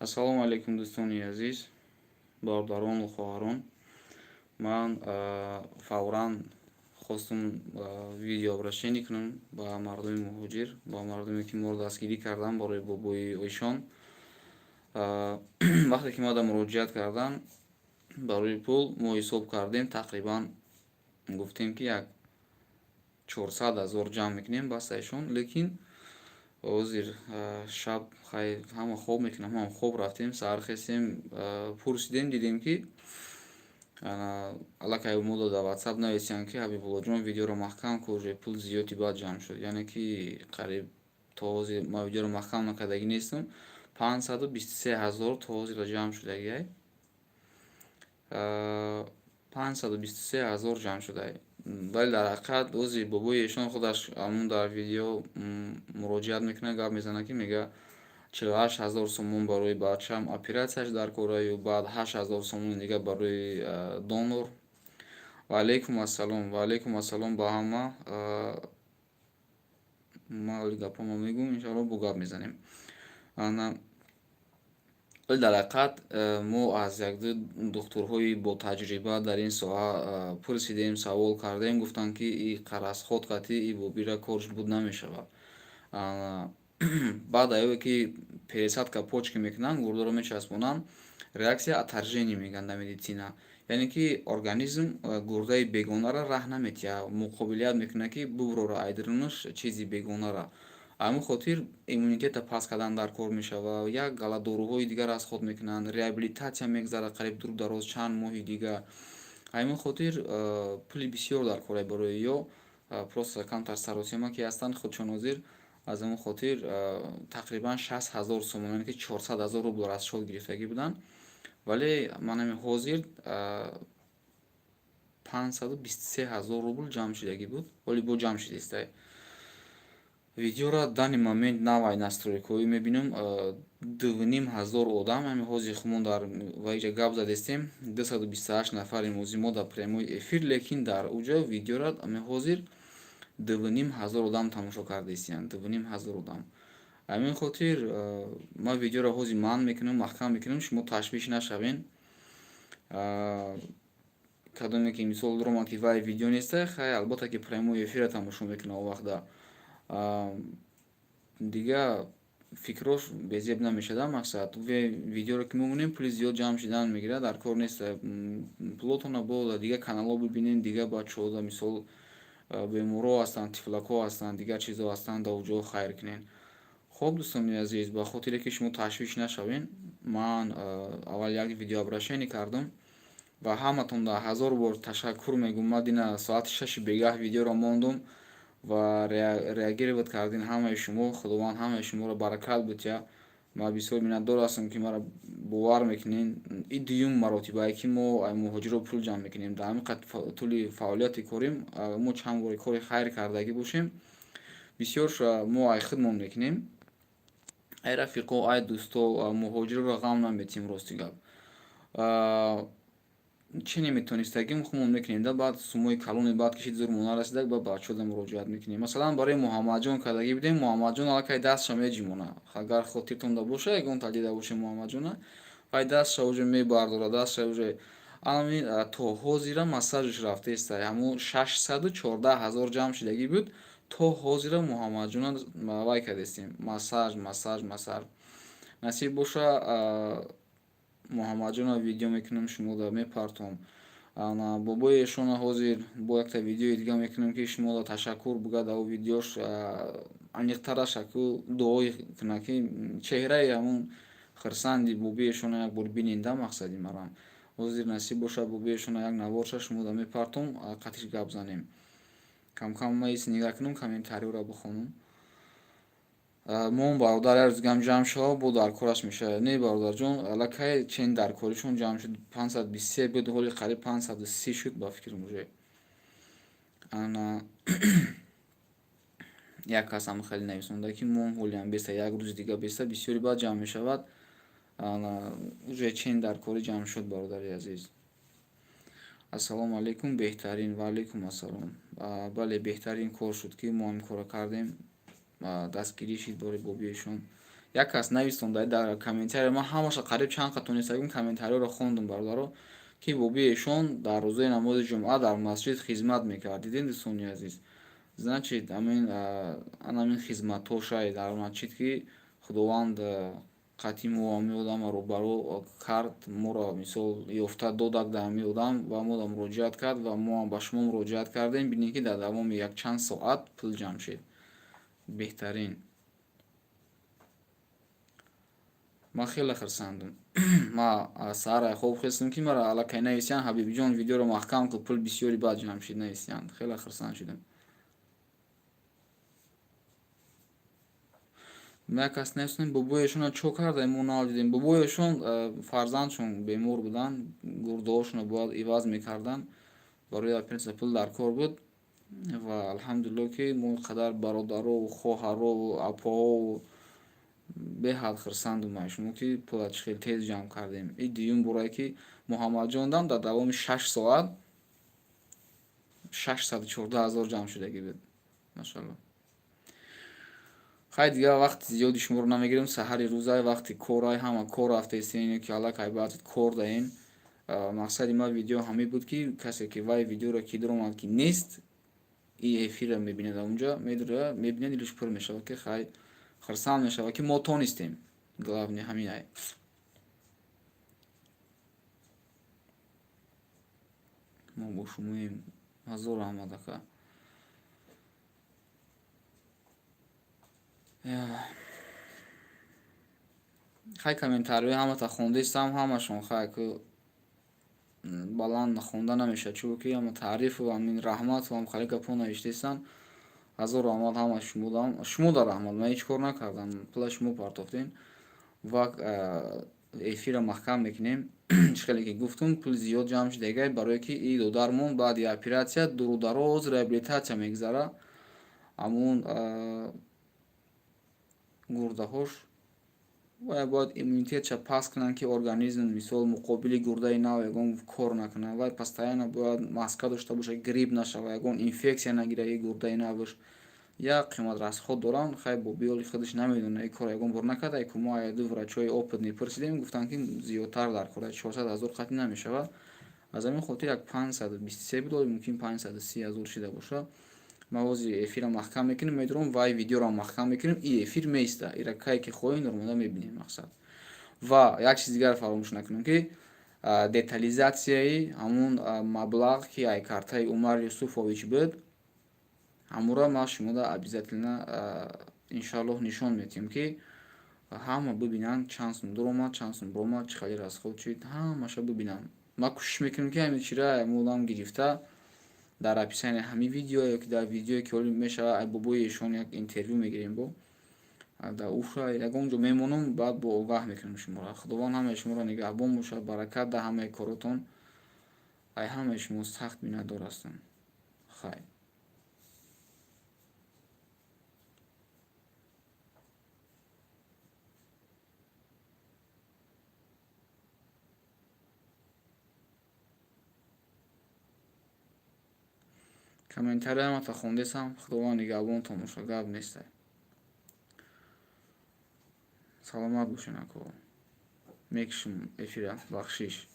Ассалому алейкум, дӯстони азиз, бародарону хоҳарон. Ман фавран хостум видеообрашение кунам ба мардуми муҳоҷир, ба мардуме ки моро дастгирӣ карданд барои бобои оишон. Вақте ки ма да муроҷиат кардам барои пул, мо ҳисоб кардем, тақрибан гуфтем ки як 400 000 ҷамъ мекунем бастаишон, лекин ҳозир шаб ҳама хоб мекунам, ҳама хоб рафтем, саҳар хестем, пурсидем, дидем ки аллакай мода дар WhatsApp нависанд ки Ҳабибуллоҷон видеоро маҳкам кур, пул зиёди баъд ҷамъ шуд. Яъне ки қариб то ҳозир ман видеоро маҳкам накардагӣ нестам, 523 000 то ҳозира ҷамъ шудагиай, 523 000 ҷамъ шудай. вале дар ҳақиқат ҳозир бобои эшон худаш амун дар видео муроҷиат мекунад, гап мезанад ки мега 48 000 сомон барои бачаам оператсияш дар кораю, баъд 8 000 сомон дига барои донор. Ва алейкум ассалом ба ҳама. Ман оли гапома мегӯм, иншоалло бо гап мезанем. дар ҳақиқат мо аз як-ду духтурҳои бо таҷриба дар ин соҳа пурсидем, савол кардем, гуфтанд ки и қарасход қатъи и бобира корш буд намешавад. баъд аёе ки пересадка почки мекунанд, гурдоро мечаспонанд, реаксия отторжение мегӯянд дар медицина. яъне ки организм гурдаи бегонаро раҳ наметиҳад, муқобилият мекунад ки буброра айдирунаш чизи бегонара. ҳамин хотир иммунитета паст кардан дар кор мешавад, як гала доруҳои дигар расход мекунанд, реабилитатсия мегзарад қариб дур дароз чанд моҳи дигар. ҳамин хотир пули бисёр дар кор барои ё просто камтар саросима ки ҳастанд худшон ҳозир аз ҳамин хотир тақрибан 60 000 сомон, яъне ки 400 000 рубл расход гирифтагӣ буданд. вале манами ҳозир 523 000 рубл ҷамъ шудагӣ буд, вале бо ҷамъ шудистай. видеора дани момент навай настройкоӣ мебинам 2500 одам, ҳамин ҳозир хумон дар ваиҷа гап задестем 228 нафари мози мо дар прямои эфир, лекин дар уҷа видеора ҳамин ҳозир 2500 одам тамошо кардестиянд, 2500 одам. ҳамин хотир ман видеоро ҳозир манъ мекунам, маҳкам мекунам, шумо ташвиш нашавен. кадоме ки мисол дорам ки вай видео неста, хай албатта ки прямои эфира тамошо мекунам вақта дига фикрош безеб намешада. мақсад видеоро ки мемонем пули зиёд ҷамъ шудан мегирад, дар кор неста. пулотона бо дига каналҳо бибинем, дига бачаҳо мисол беморҳо ҳастанд, тифлакҳо ҳастанд, дигар чизҳо ҳастанд, дар уҷо хайр кунен. хоб дӯстони азиз, ба хотире ки шумо ташвиш нашавен, ман аввал як видеообрашение кардам ва ҳаматон да 1000 бор ташаккур мегӯям. ман дина соати 6 бегаҳ видеоро мондум ва реагировать кардин ҳамаи шумо. худованд ҳамаи шуморо баракат бутя. ман бисёр миннатдор ҳастам ки маро бовар мекунем. ин дуюм маротибае ки мо муҳоҷиро пул ҷамъ мекунем. дар ҳамин тӯли фаъолияти корим мо чанд бори кори хайр кардагӣ бошем, бисёр мо ай хидмат мекунем. ай рафиқо, ай дӯсто, муҳоҷироро ғам наметиҳем. рости гап чӣ неметонистагим хумон мекунем, да баъд сумои калони баъд кишид зур монарасидаг, ба бачода муроҷиат мекунем. масалан барои муҳаммадҷон кардагӣ бидем, муҳаммадҷон аллакай дастша меҷимона. агар хотиртон боша, ягон талида боша муҳаммадҷона, вай дастша уже мебардора, дастша уже амин. то ҳозира массажш рафтаестай, ҳамун 614 000 ҷамъ шудагӣ буд. то ҳозира муҳаммадҷона вай кардестем, массаж. насиб боша муҳаммадҷона видео мекунам, шумо да мепартом. бобои эшона ҳозир бо якта видеои дига мекунам ки шумо да ташаккур бугад ав видеош аниқтарашаку дуои кунад ки чеҳраи ҳамун хирсанди боби эшона як бор биненда мақсади марам. ҳозир насиб боша боби эшона як наворша шумо да мепартом, қатиш гап занем. камкам ма ис нигаҳ кунам, комментариёро бихонам. мон бародар як рӯз гам ҷамъ шава бо дар кораш мешавад. не бародарҷон, аллакай чен дар коришон ҷамъ шуд 523 буд, ҳоли қариб 530 шуд ба фикрам уже. як касам хеле нависонда ки мон ҳолиам беста, як рӯз дига беста, бисёри баъд ҷамъ мешавад. уже чен дар кори ҷамъ шуд бародари азиз. ассалому алейкум. беҳтарин. ва алейкум ассалом. бале беҳтарин кор шуд ки мо ҳамин корро кардем. дастгирӣ шид бори бобиешон. як кас нависонда дар комментария, ман ҳамаша қариб чанд қа тонистагим комментариёро хондум бародаро, ки бобиашон дар рӯзаи намози ҷумъа дар масҷид хизмат мекард. Дидин дӯстони азиз, значит анамин хизматҳошай дар масҷид, ки худованд қатъи мо ҳамин одама рӯбарӯ кард, моро мисол ёфта додак дар ҳамин одам ва моро муроҷиат кард ва мо ба шумо муроҷиат кардем. Бинед, ки дар давоми якчанд соат пул ҷамъ шид. Беҳтарин. Ман хеле хурсандам. Ман саҳар хоб хестам, ки мара аллакай нависиянд, ҳабибиҷон видеоро маҳкам кӯ, пул бисёри баъд ҷамъ шид нависиянд. Хеле хурсанд шудам. Як кас нависонем бобояшонро чо карда, мо навдидем. Бобояшон фарзандшон бемор буданд, гурдаҳошонро бояд иваз мекарданд, барои оператсия пул дар кор буд ва алҳамдулилло, ки мо қадар бародару хоҳару апоҳу беҳад хурсандум аз шумо, ки пула чӣ хел тез ҷамъ кардем. Ин дуюм борае, ки Муҳаммадҷондам дар давоми 6 соат 614 000 ҷамъ шудагӣ буд. Машалло. Хай дигар вақти зиёди шуморо намегирем. Саҳари рӯзай вақти корай, ҳама кор рафтаистен, ки аллакай баъд кор даен. Мақсади ман видео ҳамин буд, ки касе ки вай видеоро ки диромад ки нест, ин эфирро мебинад онҷа, мебинад, дилаш пур мешавад, ки хай хурсанд мешавад, ки мо тонистем. Главне ҳаминай. мо бо шумоем. ҳазор раҳмат ака. хай комментариҳои ҳамата хондаистам, ҳамашон хай ки баланд хонда намешавад, чунки ки ҳама таърифу ҳамин раҳмату ҳам хеле гапҳо навиштаистанд. ҳазор раҳмат ҳама шумо дар раҳмат, ман ҳеҷ кор накардам, пула шумо партофтем ва эфирро маҳкам мекунем. чӣ хеле ки гуфтум, пули зиёд ҷамъ шудагай, барое ки ин додармон баъди оператсия дуру дароз реабилитатсия мегзара. ҳамун гурдаҳош бояд иммунитетша паст кунанд, ки организм мисол муқобили гурдаи нав ягон кор накунад. Вай постоянно бояд маска дошта бошад, грипп нашавад, ягон инфексия нагирад ин гурдаи наваш. Як қиматрасход доранд, хай бо биёли худаш намедонад, ин кор ягон бор накарда. Ки мо ду врачои опытни пурсидем, гуфтанд, ки зиёдтар дар кора 400 000 қатъи намешавад. аз ҳамин хотир як 523 буд, мумкин 530 000 шида бошад. ма ҳозир эфирро маҳкам мекунем, медорам вай видеоро маҳкам мекунем, ин эфир меиста, ира кай ки хоҳем нормада мебинем мақсад. Ва як чизи дигар фаромӯш накунем, ки детализатсияи ҳамун маблағ, ки ай картаи Умар Юсуфович буд, ҳамуро ма шумода обязательно иншоаллоҳ нишон медиҳем, ки ҳама бибинанд чанд сум дуромад, чанд сум бромад, чӣ хеле расход шуд, ҳамаша бибинанд. ма кӯшиш мекунем, ки ҳамин чира модам гирифта дар описание ҳамин видео ё ки дар видеое ки олӣ мешавад ай бобоишон як интервю мегирем, бо дар уша ягон ҷо мемонам, баъд бо огаҳ мекунем шуморо. Худованд ҳамаи шуморо нигаҳбон бошад, баракат дар ҳамаи коротон. ай ҳамаи шумо сахт миннатдор ҳастам. хай комментария ҳамата хондесам. Худованд нигаҳбонтон бошад, гап нестай. саломат бошед ако. мекушем эфира бахшиш.